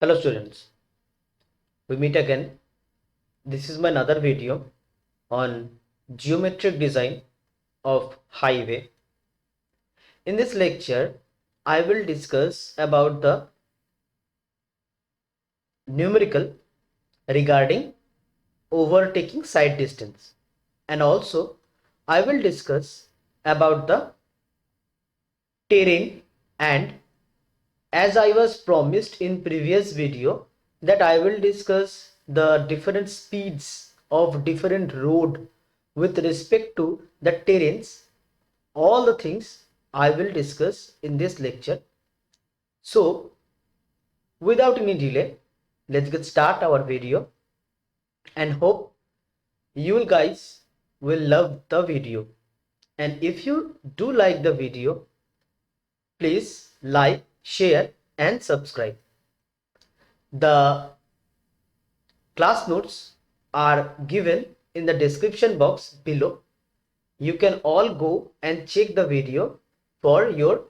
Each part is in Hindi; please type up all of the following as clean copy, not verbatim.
Hello students, we meet again. This is my another video on geometric design of highway. In this lecture, I will discuss about the numerical regarding overtaking side distance, and also I will discuss about the terrain, and as I was promised in previous video that I will discuss the different speeds of different road with respect to the terrains. All the things I will discuss in this lecture. So without any delay, let's get start our video and hope you guys will love the video. And if you do like the video, please like, share and subscribe. The class notes are given in the description box below. You can all go and check the video for your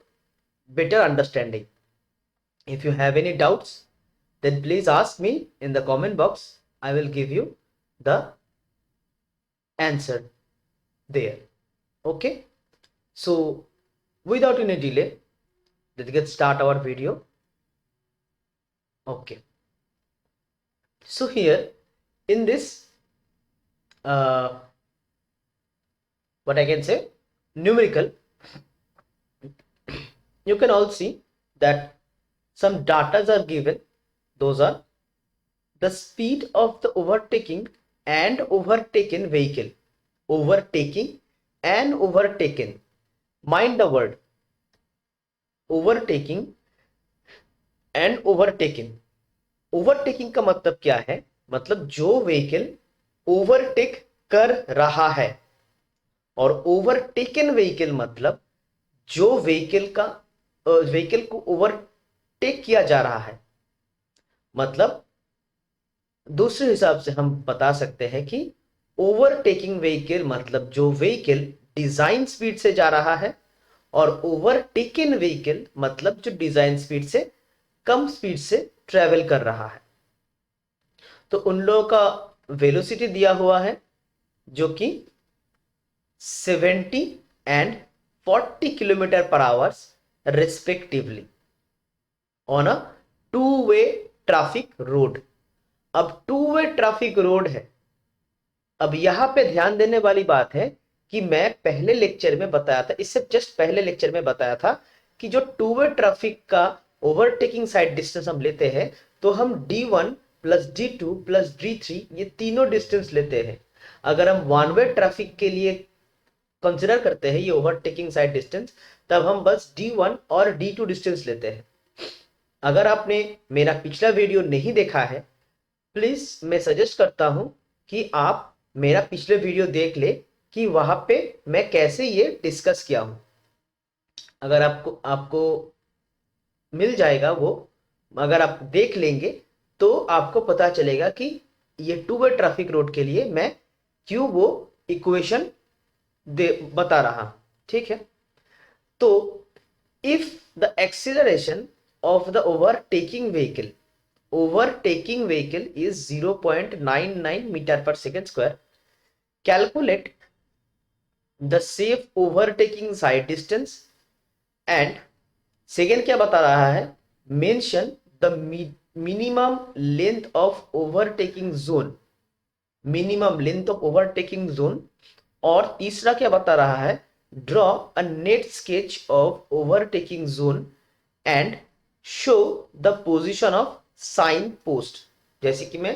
better understanding. If you have any doubts, then please ask me in the comment box. I will give you the answer there. Okay. So without any delay, let's get start our video. Okay. So here in this what I can say numerical, you can all see that some data are given. Those are the speed of the overtaking and overtaken vehicle. Overtaking and overtaken. Mind the word overtaking and overtaken. Overtaking का मतलब क्या है? मतलब जो व्हीकल ओवरटेक कर रहा है, और ओवरटेकन व्हीकल मतलब जो व्हीकल को ओवरटेक किया जा रहा है. मतलब दूसरे हिसाब से हम बता सकते हैं कि ओवरटेकिंग व्हीकल मतलब जो व्हीकल डिजाइन स्पीड से जा रहा है, और ओवरटेकन व्हीकल मतलब जो डिजाइन स्पीड से कम स्पीड से ट्रेवल कर रहा है. तो उन लोगों का वेलोसिटी दिया हुआ है जो कि 70 एंड 40 किलोमीटर पर hours respectively on a two way traffic road. अब टू वे ट्रैफिक रोड है. अब यहां पे ध्यान देने वाली बात है कि मैं पहले लेक्चर में बताया था, इससे जस्ट पहले लेक्चर में बताया था कि जो टू वे ट्रैफिक का ओवरटेकिंग साइड डिस्टेंस हम लेते हैं तो हम D1 plus D2 plus D3 ये तीनों डिस्टेंस लेते हैं. अगर हम वन वे ट्रैफिक के लिए कंसिडर करते हैं ये ओवरटेकिंग साइड डिस्टेंस, तब हम बस D1 और D2 डिस्टेंस लेते हैं. अगर आपने मेरा पिछला वीडियो नहीं देखा है, प्लीज मैं सजेस्ट करता हूं कि आप मेरा पिछले वीडियो देख ले कि वहां पे मैं कैसे ये डिस्कस किया हूं. अगर आपको मिल जाएगा वो, अगर आप देख लेंगे तो आपको पता चलेगा कि ये टू वे ट्रैफिक रोड के लिए मैं क्यों वो इक्वेशन बता रहा. ठीक है. तो if the acceleration of the overtaking vehicle is 0.99 metre per second square, calculate the safe overtaking sight distance. And second क्या बता रहा है? Mention the minimum length of overtaking zone. Minimum length of overtaking zone. और तीसरा क्या बता रहा है? Draw a neat sketch of overtaking zone and show the position of sign post. जैसे कि मैं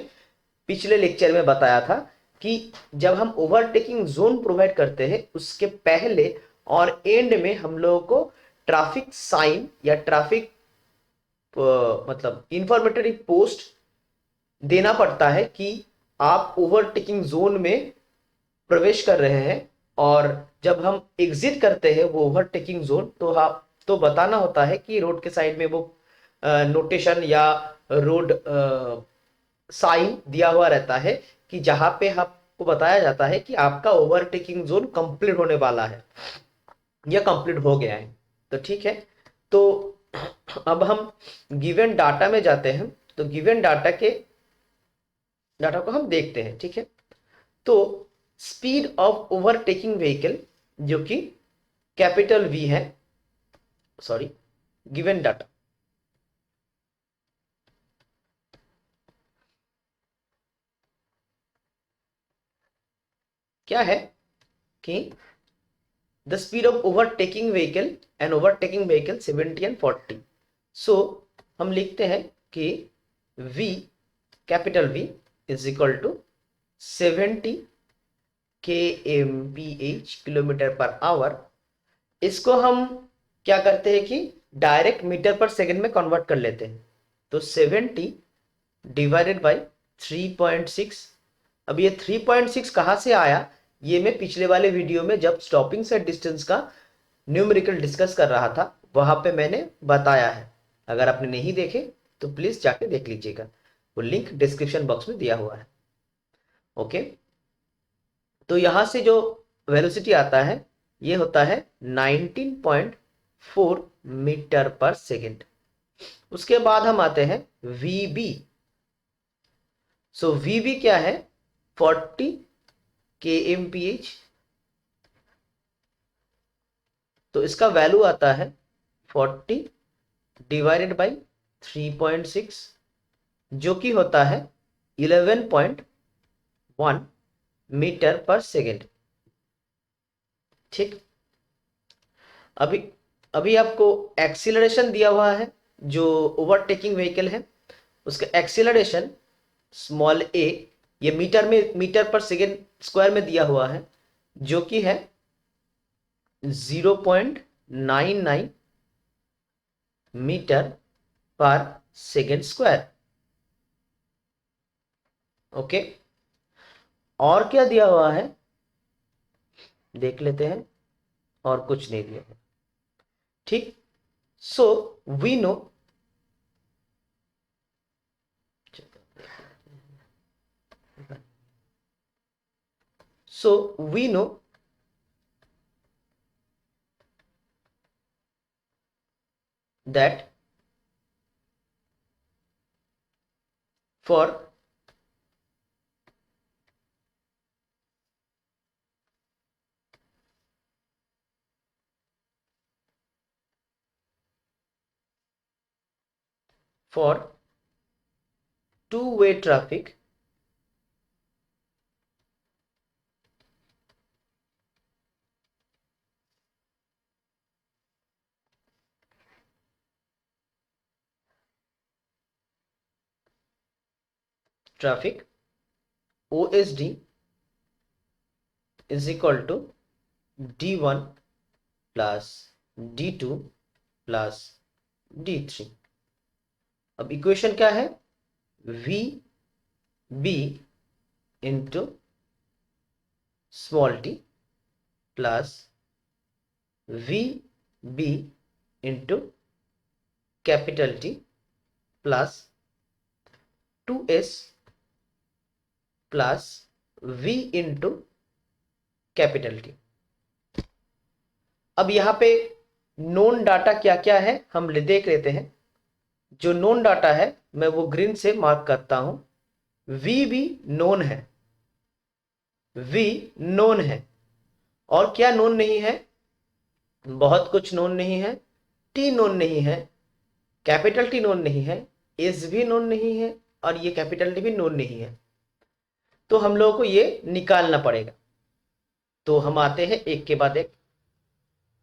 पिछले लेक्चर में बताया था कि जब हम ओवरटेकिंग जोन प्रोवाइड करते हैं उसके पहले और एंड में हम लोगों को ट्रैफिक साइन या ट्रैफिक मतलब इंफॉर्मेटरी पोस्ट देना पड़ता है कि आप ओवरटेकिंग जोन में प्रवेश कर रहे हैं, और जब हम एग्जिट करते हैं वो ओवरटेकिंग जोन तो बताना होता है कि रोड के साइड में वो नोटेशन या रोड साइन दिया हुआ रहता है कि जहां पे आपको बताया जाता है कि आपका ओवरटेकिंग जोन कंप्लीट होने वाला है या कंप्लीट हो गया है. तो ठीक है. तो अब हम गिवन डाटा में जाते हैं तो गिवन डाटा को हम देखते हैं, ठीक है। तो स्पीड ऑफ ओवरटेकिंग व्हीकल जो कि कैपिटल वी है, सॉरी, गिवन डाटा, क्या है कि the speed of overtaking vehicle and overtaking vehicle 70 and 40। So हम लिखते हैं कि v, capital V is equal to 70 kmph, kilometre per hour. इसको हम क्या करते हैं कि डायरेक्ट मीटर पर सेकंड में कन्वर्ट कर लेते हैं। तो 70 डिवाइडेड बाई 3.6। अब ये 3.6 कहाँ से आया, ये मैं पिछले वाले वीडियो में जब स्टॉपिंग सेट डिस्टेंस का न्यूमेरिकल डिस्कस कर रहा था वहां पे मैंने बताया है। अगर आपने नहीं देखे तो प्लीज जाके देख लीजिएगा, वो लिंक डिस्क्रिप्शन बॉक्स में दिया हुआ है। ओके, तो यहां से जो वेलोसिटी आता है ये होता है 19.4 मीटर पर सेकेंड। उसके बाद हम आते हैं वीबी। सो वीबी क्या है, 40 kmph। तो इसका वैल्यू आता है 40 डिवाइडेड बाई 3.6 जो कि होता है 11.1 मीटर पर सेकेंड। ठीक, अभी अभी आपको एक्सीलरेशन दिया हुआ है, जो ओवरटेकिंग व्हीकल है उसका एक्सीलरेशन स्मॉल ए, ये मीटर पर सेकेंड स्क्वायर में दिया हुआ है, जो कि है 0.99 metre per second square. Okay, और क्या दिया हुआ है देख लेते हैं, और कुछ नहीं दिया है। ठीक, so we know that for two-way traffic, OSD is equal to D1 plus D2 plus D3। अब इक्वेशन क्या है, VB into small t plus VB into capital T plus 2S plus V into capital T। अब यहां पे नोन डाटा क्या क्या है हम देख लेते हैं। जो नोन डाटा है मैं वो ग्रीन से मार्क करता हूं। V भी नोन है, V नोन है, और क्या नोन नहीं है, बहुत कुछ नोन नहीं है। T नोन नहीं है, कैपिटल T नोन नहीं है, S भी नोन नहीं है, और ये कैपिटल T भी नोन नहीं है। तो हम लोगों को ये निकालना पड़ेगा। तो हम आते हैं एक के बाद एक।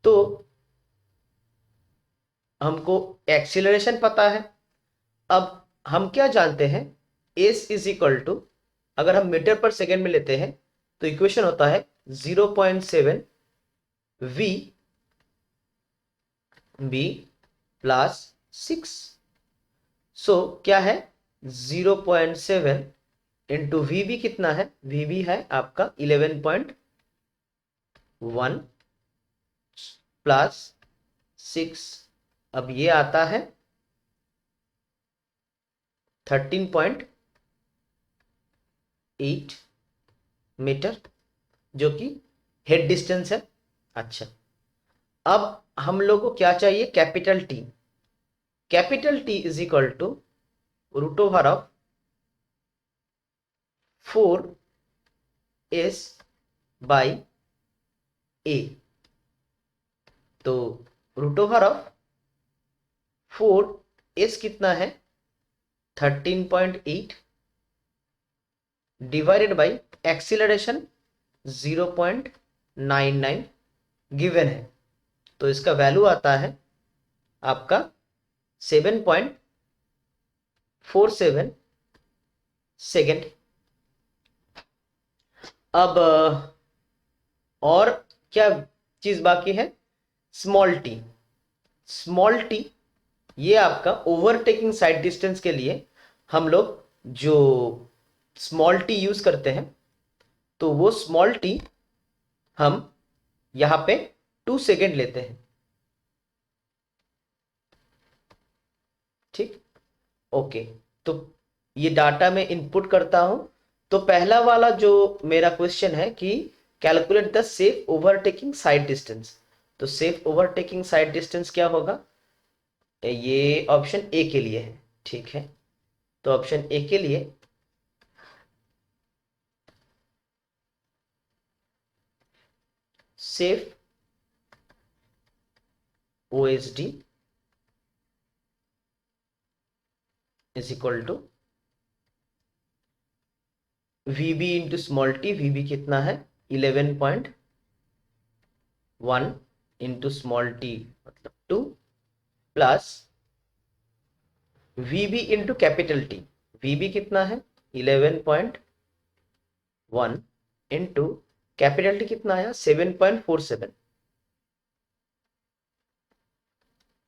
तो हमको एक्सीलरेशन पता है। अब हम क्या जानते हैं, एस इज इक्वल टू, अगर हम मीटर पर सेकेंड में लेते हैं तो इक्वेशन होता है 0.7 वी बी प्लस 6। सो क्या है 0.7 इंटू वी बी कितना है, वी बी है आपका 11.1 प्लस 6। अब ये आता है 13.8 मीटर, जो कि हेड डिस्टेंस है। अच्छा, अब हम लोग को क्या चाहिए, capital T. Capital T is equal to root over of 4s by a। तो रूट ओवर ऑफ 4s कितना है 13.8 डिवाइडेड बाई एक्सीलरेशन 0.99 गिवन है। तो इसका वैल्यू आता है आपका 7.47 सेकेंड। अब और क्या चीज बाकी है, स्मॉल टी। स्मॉल टी ये आपका ओवरटेकिंग साइड डिस्टेंस के लिए हम लोग जो स्मॉल टी यूज करते हैं, तो वो स्मॉल टी हम यहां पे 2 सेकेंड लेते हैं। ठीक, ओके। तो ये डाटा में इनपुट करता हूं। तो पहला वाला जो मेरा क्वेश्चन है कि calculate the safe overtaking sight distance, तो सेफ ओवरटेकिंग साइड डिस्टेंस क्या होगा, ये ऑप्शन ए के लिए है। ठीक है, तो ऑप्शन ए के लिए safe OSD is equal to vb into small t. Vb कितना है 11.1 इंटू स्मॉल टी मतलब 2 plus vb into capital t. Vb कितना है 11.1 इंटू कैपिटल टी कितना आया 7.47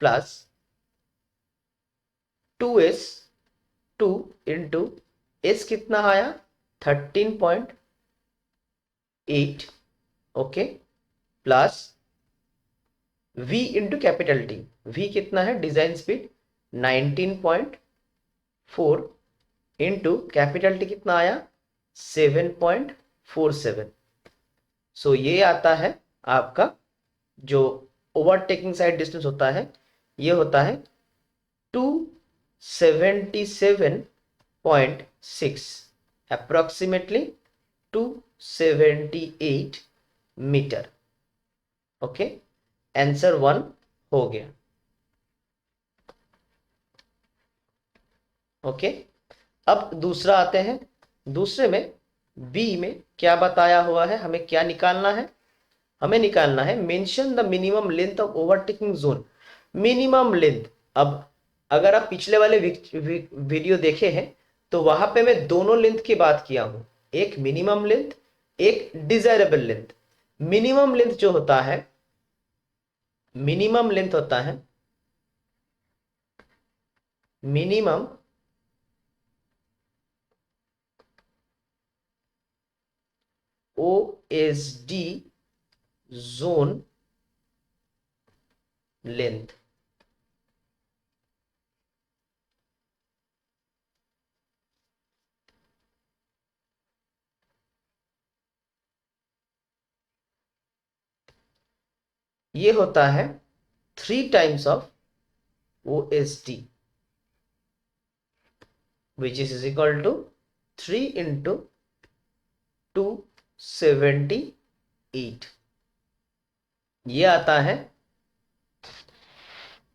प्लस 2s 2 इंटू एस कितना आया 13.8 okay plus v into capital T. v कितना है design speed 19.4 into capital T कितना आया 7.47। सो ये आता है आपका जो ओवरटेकिंग साइड डिस्टेंस होता है, ये होता है 277.6 अप्रोक्सीमेटली 278 मीटर। ओके, आंसर 1 हो गया। ओके, अब दूसरा आते हैं। दूसरे में बी में क्या बताया हुआ है, हमें क्या निकालना है, हमें निकालना है mention the minimum length of overtaking zone. Minimum length, अब अगर आप पिछले वाले वीडियो देखे हैं तो वहां पे मैं दोनों लेंथ की बात किया हूं, एक मिनिमम लेंथ एक डिजायरेबल लेंथ। मिनिमम लेंथ जो होता है, मिनिमम लेंथ होता है मिनिमम ओएसडी जोन लेंथ। ये होता है 3 times of OSD which is equal to 3 into 278। ये आता है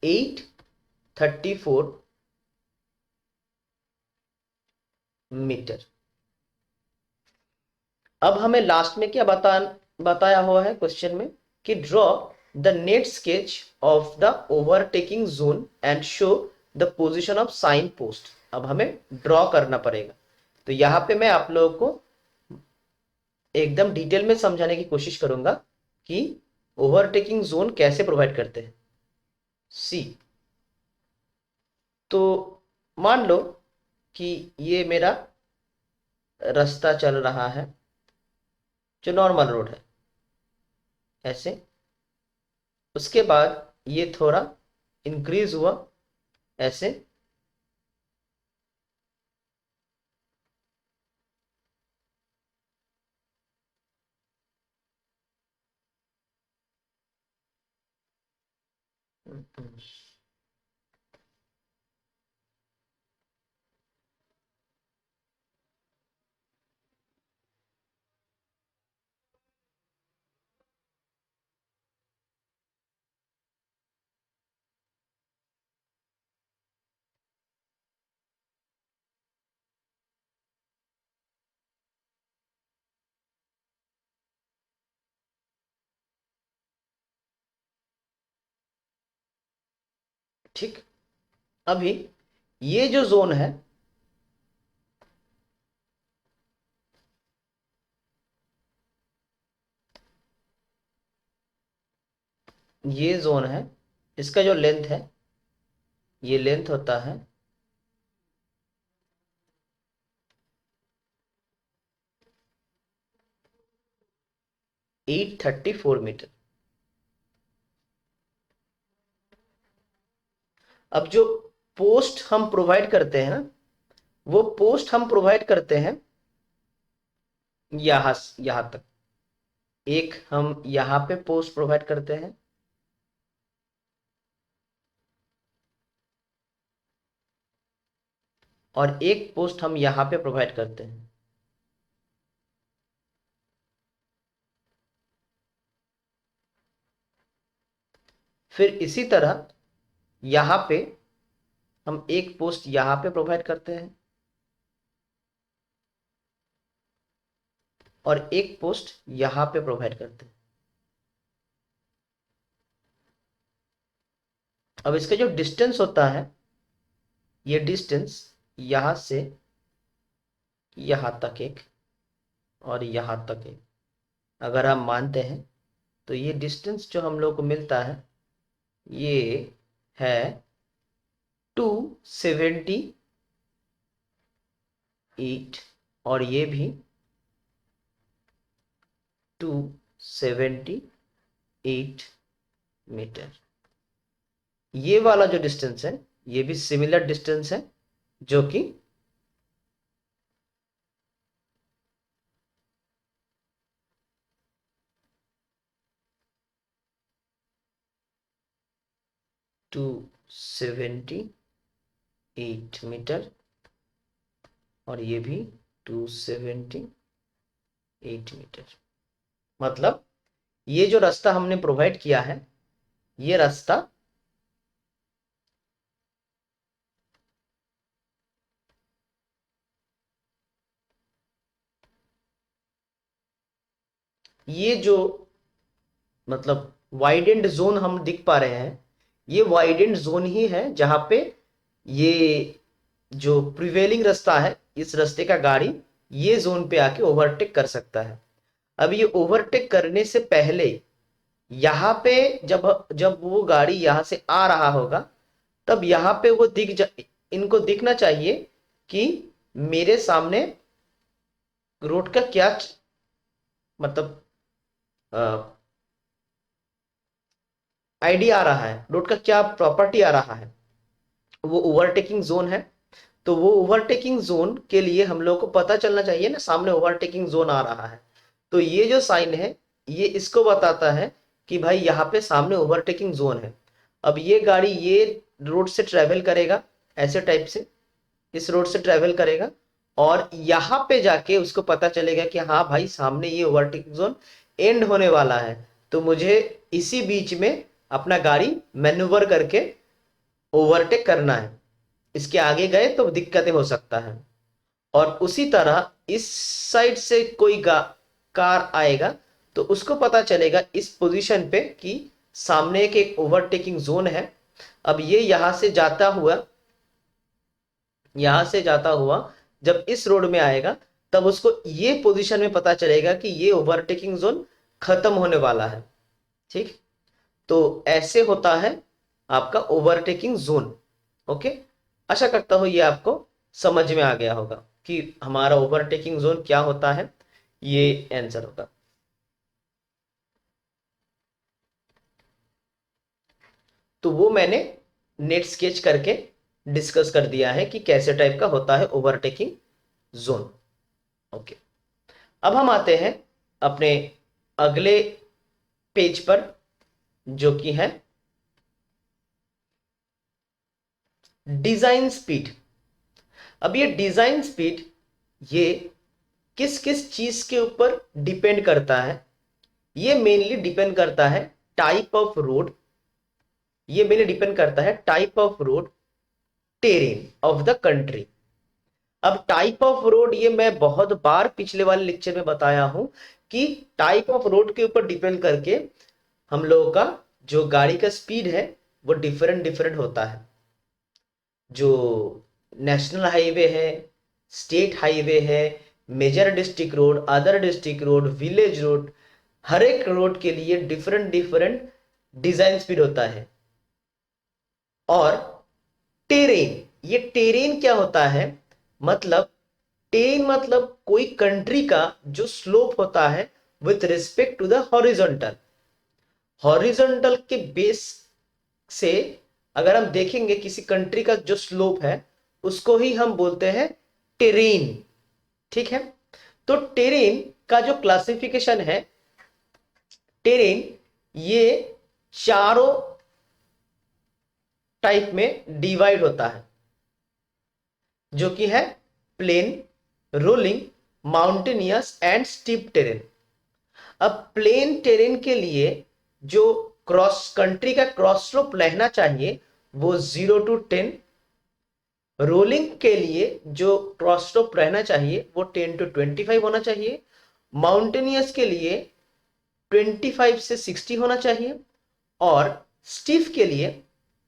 834 मीटर। अब हमें लास्ट में क्या बताया हुआ है क्वेश्चन में कि draw the net sketch of the overtaking zone and show the position of sign post. अब हमें ड्रॉ करना पड़ेगा। तो यहां पे मैं आप लोगों को एकदम डिटेल में समझाने की कोशिश करूंगा कि ओवरटेकिंग जोन कैसे प्रोवाइड करते हैं। सी, तो मान लो कि ये मेरा रास्ता चल रहा है जो नॉर्मल रोड है ऐसे, उसके बाद ये थोड़ा इंक्रीज हुआ ऐसे, ठीक, अभी ये जो जोन है, ये जोन है, इसका जो लेंथ है, ये लेंथ होता है 834 मीटर। अब जो पोस्ट हम प्रोवाइड करते हैं ना, वो पोस्ट हम प्रोवाइड करते हैं यहां तक। एक हम यहां पे पोस्ट प्रोवाइड करते हैं, और एक पोस्ट हम यहां पे प्रोवाइड करते हैं। फिर इसी तरह यहां पे हम एक पोस्ट यहां पे प्रोवाइड करते हैं, और एक पोस्ट यहां पे प्रोवाइड करते हैं। अब इसका जो डिस्टेंस होता है, ये डिस्टेंस यहां से यहां तक एक, और यहां तक एक, अगर हम मानते हैं तो ये डिस्टेंस जो हम लोग को मिलता है, ये है 278, और ये भी 278 मीटर। ये वाला जो डिस्टेंस है, ये भी सिमिलर डिस्टेंस है, जो कि 278 मीटर, और ये भी 278 मीटर। मतलब ये जो रास्ता हमने प्रोवाइड किया है, ये रास्ता ये जो मतलब वाइडेंड जोन हम दिख पा रहे हैं, ये वाइडेंड जोन ही है जहां पे ये जो प्रिवेलिंग रास्ता है, इस रास्ते का गाड़ी ये जोन पे आके ओवरटेक कर सकता है। अब ये ओवरटेक करने से पहले यहाँ पे जब जब वो गाड़ी यहाँ से आ रहा होगा, तब यहाँ पे वो इनको दिखना चाहिए कि मेरे सामने रोड का क्या मतलब आइडिया आ रहा है, रोड का क्या प्रॉपर्टी आ रहा है। वो ओवरटेकिंग जोन है, तो वो ओवरटेकिंग जोन के लिए हम लोग को पता चलना चाहिए ना, सामने ओवरटेकिंग जोन आ रहा है। तो ये जो साइन है, ये इसको बताता है कि भाई यहाँ पे सामने ओवरटेकिंग जोन है। अब ये गाड़ी ये रोड से ट्रेवल करेगा, ऐसे टाइप से इस रोड से ट्रेवल करेगा, और यहाँ पे जाके उसको पता चलेगा कि हाँ भाई सामने ये ओवरटेकिंग जोन एंड होने वाला है, तो मुझे इसी बीच में अपना गाड़ी मैन्यूवर करके ओवरटेक करना है। इसके आगे गए तो दिक्कतें हो सकता है। और उसी तरह इस साइड से कोई कार आएगा, तो उसको पता चलेगा इस पोजीशन पे कि सामने एक ओवरटेकिंग जोन है। अब ये यहां से जाता हुआ जब इस रोड में आएगा, तब उसको ये पोजीशन में पता चलेगा कि ये ओवरटेकिंग जोन खत्म होने वाला है। ठीक, तो ऐसे होता है आपका ओवरटेकिंग जोन। ओके, आशा करता हूं ये आपको समझ में आ गया होगा कि हमारा ओवरटेकिंग जोन क्या होता है। ये आंसर होगा। तो वो मैंने नेट स्केच करके डिस्कस कर दिया है कि कैसे टाइप का होता है ओवरटेकिंग जोन। ओके, अब हम आते हैं अपने अगले पेज पर, जो कि है डिजाइन स्पीड। अब ये डिजाइन स्पीड ये किस किस चीज के ऊपर डिपेंड करता है? ये मेनली डिपेंड करता है टाइप ऑफ रोड, ये मेनली डिपेंड करता है type of road, terrain of the country. अब टाइप ऑफ रोड ये मैं बहुत बार पिछले वाले लेक्चर में बताया हूं कि टाइप ऑफ रोड के ऊपर डिपेंड करके हम लोगों का जो गाड़ी का स्पीड है वो डिफरेंट डिफरेंट होता है। जो नेशनल हाईवे है, स्टेट हाईवे है, major district road, other district road, village road, हर एक रोड के लिए डिफरेंट डिफरेंट डिजाइन स्पीड होता है। और टेरेन, ये टेरेन क्या होता है, मतलब टेरेन मतलब कोई कंट्री का जो स्लोप होता है with respect to the horizontal. Horizontal के बेस से अगर हम देखेंगे किसी कंट्री का जो स्लोप है उसको ही हम बोलते हैं टेरेन। ठीक है, तो टेरेन का जो क्लासिफिकेशन है, टेरेन ये चारों टाइप में डिवाइड होता है, जो कि है plain, rolling, mountainous and steep terrain. अब प्लेन टेरेन के लिए जो क्रॉस कंट्री का क्रॉस स्लोप रहना चाहिए वो 0 to 10। रोलिंग के लिए जो क्रॉस स्लोप रहना चाहिए वो 10 to 25 होना चाहिए। माउंटेनियस के लिए 25 से 60 होना चाहिए। और स्टीफ के लिए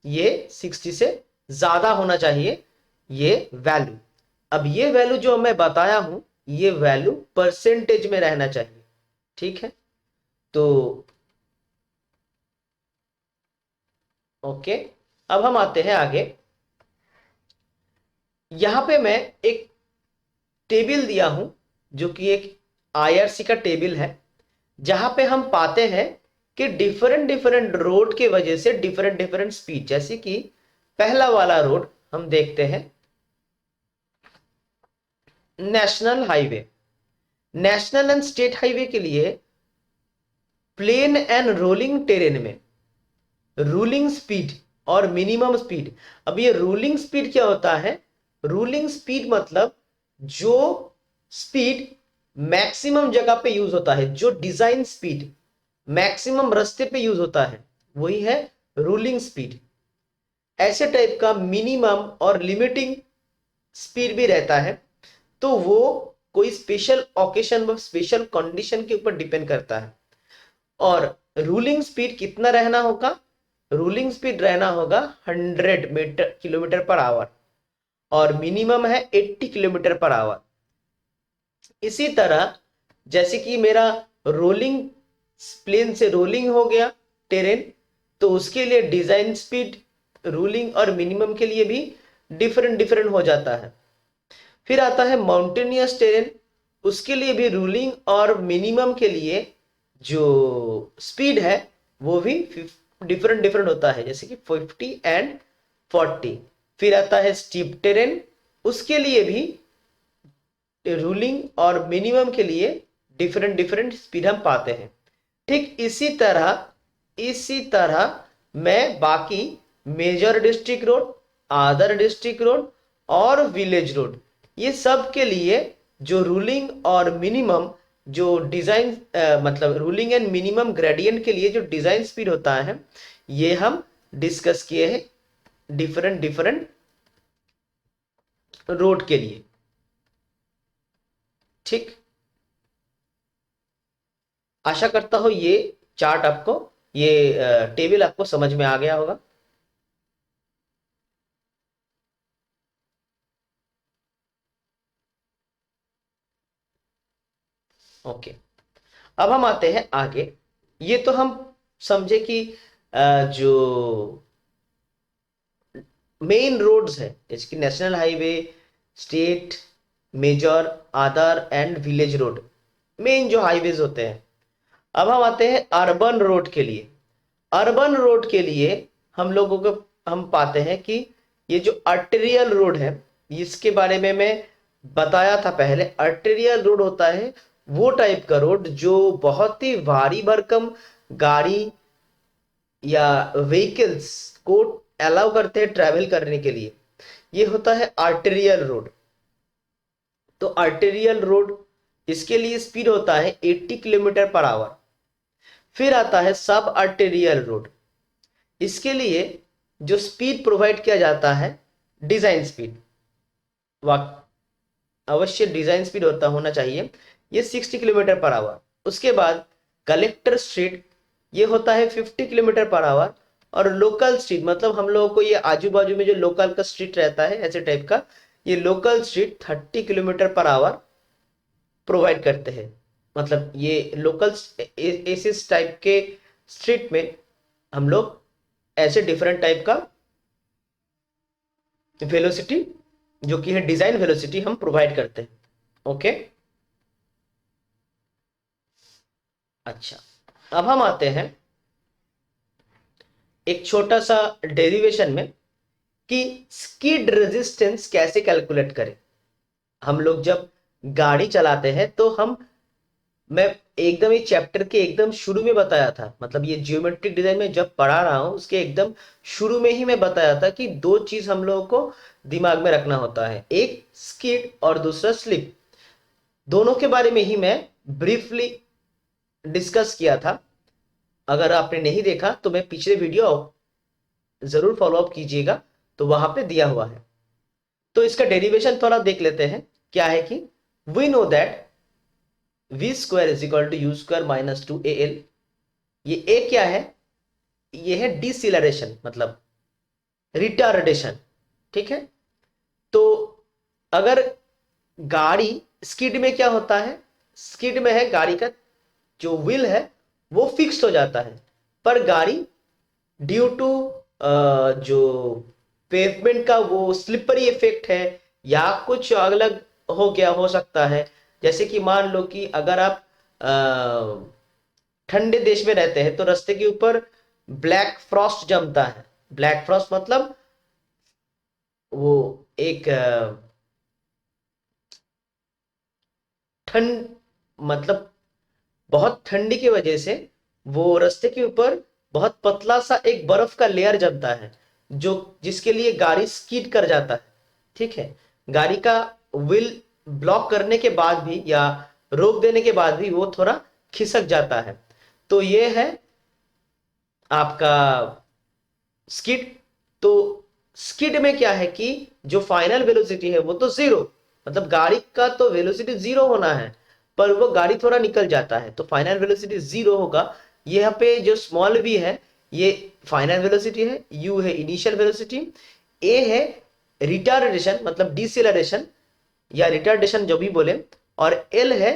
ये 60 से ज्यादा होना चाहिए ये वैल्यू। अब ये वैल्यू जो मैं बताया हूं ये वैल्यू परसेंटेज में रहना चाहिए। ठीक है, तो ओके, अब हम आते हैं आगे। यहां पे मैं एक टेबल दिया हूं जो कि एक आईआरसी का टेबल है, जहां पे हम पाते हैं कि डिफरेंट डिफरेंट रोड के वजह से डिफरेंट डिफरेंट स्पीड। जैसे कि पहला वाला रोड हम देखते हैं, national highway. National and state highway के लिए प्लेन एंड रोलिंग टेरेन में रूलिंग स्पीड और मिनिमम स्पीड। अब ये रूलिंग स्पीड क्या होता है, रूलिंग स्पीड मतलब जो स्पीड मैक्सिमम जगह पे यूज होता है, जो डिजाइन स्पीड मैक्सिमम रास्ते पे यूज होता है वही है रूलिंग स्पीड। ऐसे टाइप का मिनिमम और लिमिटिंग स्पीड भी रहता है, तो वो कोई स्पेशल ओकेशन व स्पेशल कंडीशन के ऊपर डिपेंड करता है। और रूलिंग स्पीड कितना रहना होगा, रूलिंग स्पीड रहना होगा 100 किलोमीटर पर आवर और मिनिमम है 80 किलोमीटर पर आवर। इसी तरह जैसे कि मेरा रोलिंग प्लेन से रोलिंग हो गया टेरेन, तो उसके लिए डिजाइन स्पीड रूलिंग और मिनिमम के लिए भी डिफरेंट डिफरेंट हो जाता है। फिर आता है माउंटेनियस टेरेन, उसके लिए भी रूलिंग और मिनिमम के लिए जो स्पीड है वो भी डिफरेंट डिफरेंट होता है, जैसे कि 50 एंड 40। फिर आता है स्टीप टेरेन, उसके लिए भी रूलिंग और मिनिमम के लिए डिफरेंट डिफरेंट स्पीड हम पाते हैं। ठीक इसी तरह मैं बाकी major district road, other district road और विलेज रोड, ये सब के लिए जो रूलिंग और मिनिमम जो डिजाइन मतलब रूलिंग एंड मिनिमम ग्रेडियंट के लिए जो डिजाइन स्पीड होता है ये हम डिस्कस किए हैं डिफरेंट डिफरेंट रोड के लिए। ठीक, आशा करता हूं ये चार्ट आपको, ये टेबल आपको समझ में आ गया होगा। ओके, अब हम आते हैं आगे। ये तो हम समझे कि जो मेन रोड्स है जैसे कि national highway, state, major, other and village road, main जो हाईवेज होते हैं। अब हम आते हैं अर्बन रोड के लिए। अर्बन रोड के लिए हम लोगों को हम पाते हैं कि ये जो आर्टेरियल रोड है इसके बारे में मैं बताया था पहले। आर्टेरियल रोड होता है वो टाइप का रोड जो बहुत ही भारी भरकम गाड़ी या व्हीकल्स को अलाउ करते हैं ट्रैवल करने के लिए, ये होता है आर्टेरियल रोड। तो आर्टेरियल रोड इसके लिए स्पीड होता है 80 किलोमीटर पर आवर। फिर आता है सब आर्टेरियल रोड, इसके लिए जो स्पीड प्रोवाइड किया जाता है डिजाइन स्पीड, अवश्य डिजाइन स्पीड होना चाहिए, ये 60 किलोमीटर पर आवर। उसके बाद कलेक्टर स्ट्रीट, ये होता है 50 किलोमीटर पर आवर। और लोकल स्ट्रीट मतलब हम लोगों को ये आजू बाजू में जो लोकल का स्ट्रीट रहता है ऐसे टाइप का, ये local street 30 kilometre per our provide करते हैं। मतलब ये लोकल ऐसे टाइप के स्ट्रीट में हम लोग ऐसे डिफरेंट टाइप का वेलोसिटी जो कि है डिजाइन वेलोसिटी हम प्रोवाइड करते हैं। ओके, अच्छा, अब हम आते हैं एक छोटा सा डेरिवेशन में कि स्किड रेजिस्टेंस कैसे कैलकुलेट करें। हम लोग जब गाड़ी चलाते हैं तो हम, मैं एकदम ही चैप्टर के एकदम शुरू में बताया था, मतलब ये जियोमेट्रिक डिजाइन में जब पढ़ा रहा हूं उसके एकदम शुरू में ही मैं बताया था कि दो चीज हम लोगों को दिमाग में रखना होता है, एक स्किड और दूसरा स्लिप। दोनों के बारे में ही मैं ब्रीफली डिस्कस किया था। अगर आपने नहीं देखा तो मैं पिछले वीडियो जरूर फॉलो अप कीजिएगा, तो वहां पे दिया हुआ है। तो इसका डेरिवेशन थोड़ा देख लेते हैं। क्या है कि we know that v square is equal to u square minus 2 AL। ये ए क्या है, ये है डिसिलरेशन मतलब रिटार्डेशन। ठीक है, तो अगर गाड़ी स्किड में क्या होता है, स्किड में है गाड़ी का जो व्हील है वो फिक्स्ड हो जाता है, पर गाड़ी ड्यू टू जो पेवमेंट का वो स्लिपरी इफेक्ट है या कुछ अलग हो गया हो सकता है। जैसे कि मान लो कि अगर आप ठंडे देश में रहते हैं तो रास्ते के ऊपर ब्लैक फ्रॉस्ट जमता है। ब्लैक फ्रॉस्ट मतलब वो एक ठंड, मतलब बहुत ठंडी की वजह से वो रास्ते के ऊपर बहुत पतला सा एक बर्फ का लेयर जमता है, जो जिसके लिए गाड़ी स्कीड कर जाता है। ठीक है, गाड़ी का व्हील ब्लॉक करने के बाद भी या रोक देने के बाद भी वो थोड़ा खिसक जाता है। तो ये है आपका स्किड। तो स्किड में क्या है कि जो फाइनल वेलोसिटी है वो तो जीरो, मतलब गाड़ी का तो वेलोसिटी जीरो होना है, पर वो गाड़ी थोड़ा निकल जाता है तो फाइनल वेलोसिटी जीरो होगा। यहाँ पे जो स्मॉल v है ये फाइनल वेलोसिटी है, u है इनिशियल वेलोसिटी, a है रिटार्डेशन मतलब डिसेलरेशन या रिटार्डेशन जो भी बोले, और l है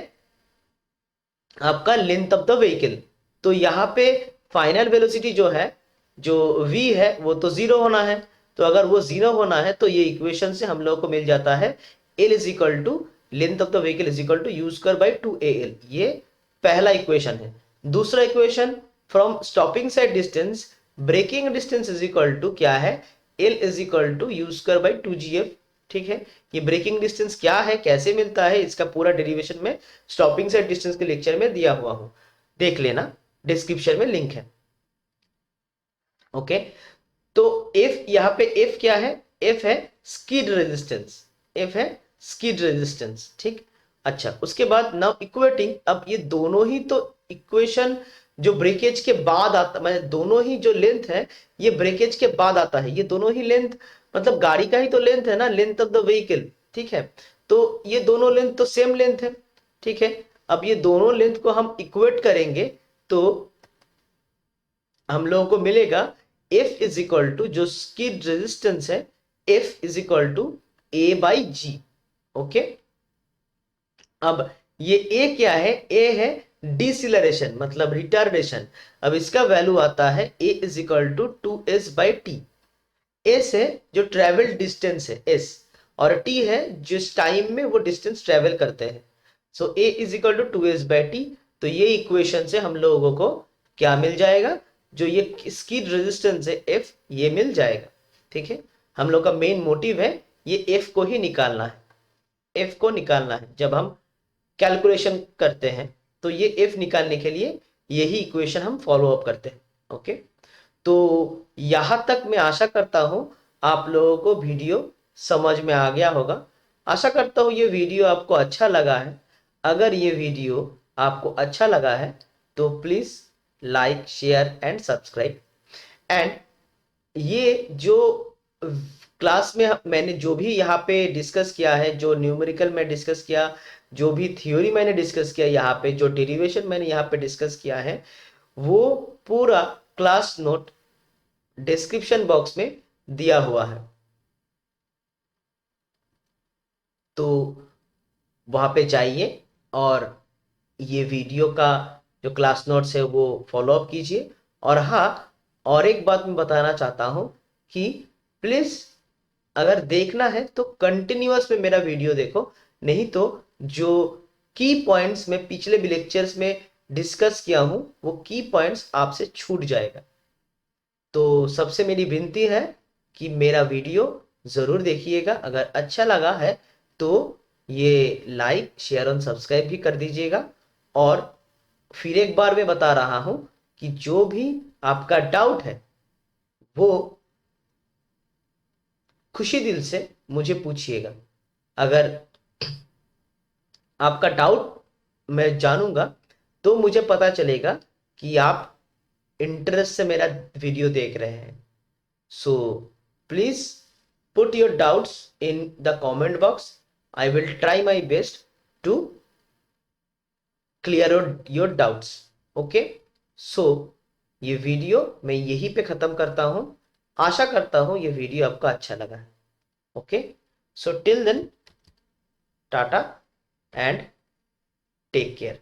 आपका लेंथ ऑफ द व्हीकल। तो यहाँ पे फाइनल वेलोसिटी जो है, जो v है वो तो जीरो होना है। तो अगर वो जीरो होना है तो ये इक्वेशन से हम लोगों को मिल जाता है l is equal to length of the vehicle is equal to u square by 2AL। ये पहला इक्वेशन है। दूसरा equation, from stopping side distance braking distance is equal to क्या है, l is equal to u square by 2GF। ठीक है, ये ब्रेकिंग डिस्टेंस क्या है, कैसे मिलता है, इसका पूरा डेरिवेशन में स्टॉपिंग साइड डिस्टेंस के लेक्चर में दिया हुआ हूं, देख लेना, डिस्क्रिप्शन में लिंक है। ओके, तो F यहाँ पे F क्या है, F है स्किड रेजिस्टेंस, F है स्किड रेजिस्टेंस। ठीक, अच्छा, उसके बाद नाउ इक्वेटिंग, अब ये दोनों ही तो इक्वेशन जो ब्रेकेज के बाद आता, मतलब दोनों ही जो लेंथ है ये ब्रेकेज के बाद आता है। ये दोनों ही लेंथ मतलब गाड़ी का ही तो लेंथ है ना, लेंथ ऑफ द व्हीकल। ठीक है, तो ये दोनों लेंथ तो सेम लेंथ है। ठीक है, अब ये दोनों लेंथ को हम इक्वेट करेंगे तो हम लोगों को मिलेगा F इज इक्वल टू जो स्किड रेजिस्टेंस है, F is equal to A by g. Okay, अब ये A क्या है, A है डिसिलरेशन मतलब रिटार्डेशन। अब इसका वैल्यू आता है A is equal to 2S by t. S है जो ट्रेवल डिस्टेंस है S, और T है जिस टाइम में वो डिस्टेंस ट्रेवल करते हैं। So A is equal to 2S by t. तो ये इक्वेशन से हम लोगों को क्या मिल जाएगा, जो ये स्किड रेजिस्टेंस है F, ये मिल जाएगा। ठीक है, हम लोग का मेन मोटिव है ये F को ही निकालना है, F को निकालना है। जब हम कैलकुलेशन करते हैं तो ये F निकालने के लिए यही इक्वेशन हम फॉलो अप करते हैं। ओके, तो यहां तक मैं आशा करता हूं आप लोगों को वीडियो समझ में आ गया होगा। आशा करता हूं ये वीडियो आपको अच्छा लगा है। अगर ये वीडियो आपको अच्छा लगा है तो please like share and subscribe. And ये जो क्लास में मैंने जो भी यहाँ पे डिस्कस किया है, जो न्यूमेरिकल में डिस्कस किया, जो भी थ्योरी मैंने डिस्कस किया यहाँ पे, जो डेरिवेशन मैंने यहाँ पे डिस्कस किया है, वो पूरा क्लास नोट डिस्क्रिप्शन बॉक्स में दिया हुआ है, तो वहाँ पे जाइए और ये वीडियो का जो क्लास नोट्स है वो फॉलो अप कीजिए। और हाँ, और एक बात मैं बताना चाहता हूँ कि प्लीज़ अगर देखना है तो कंटिन्यूअस में मेरा वीडियो देखो, नहीं तो जो की पॉइंट्स मैं पिछले भी लेक्चर्स में डिस्कस किया हूँ वो की पॉइंट्स आपसे छूट जाएगा। तो सबसे मेरी विनती है कि मेरा वीडियो ज़रूर देखिएगा। अगर अच्छा लगा है तो ये लाइक शेयर और सब्सक्राइब भी कर दीजिएगा। और फिर एक बार मैं बता रहा हूँ कि जो भी आपका डाउट है वो खुशी दिल से मुझे पूछिएगा। अगर आपका डाउट मैं जानूंगा तो मुझे पता चलेगा कि आप इंटरेस्ट से मेरा वीडियो देख रहे हैं। So please put your doubts in the comment box. I will try my best to clear your doubts. Okay? So ये वीडियो मैं यहीं पे ख़त्म करता हूँ। आशा करता हूँ ये वीडियो आपको अच्छा लगा है। Okay, so till then, tata and take care.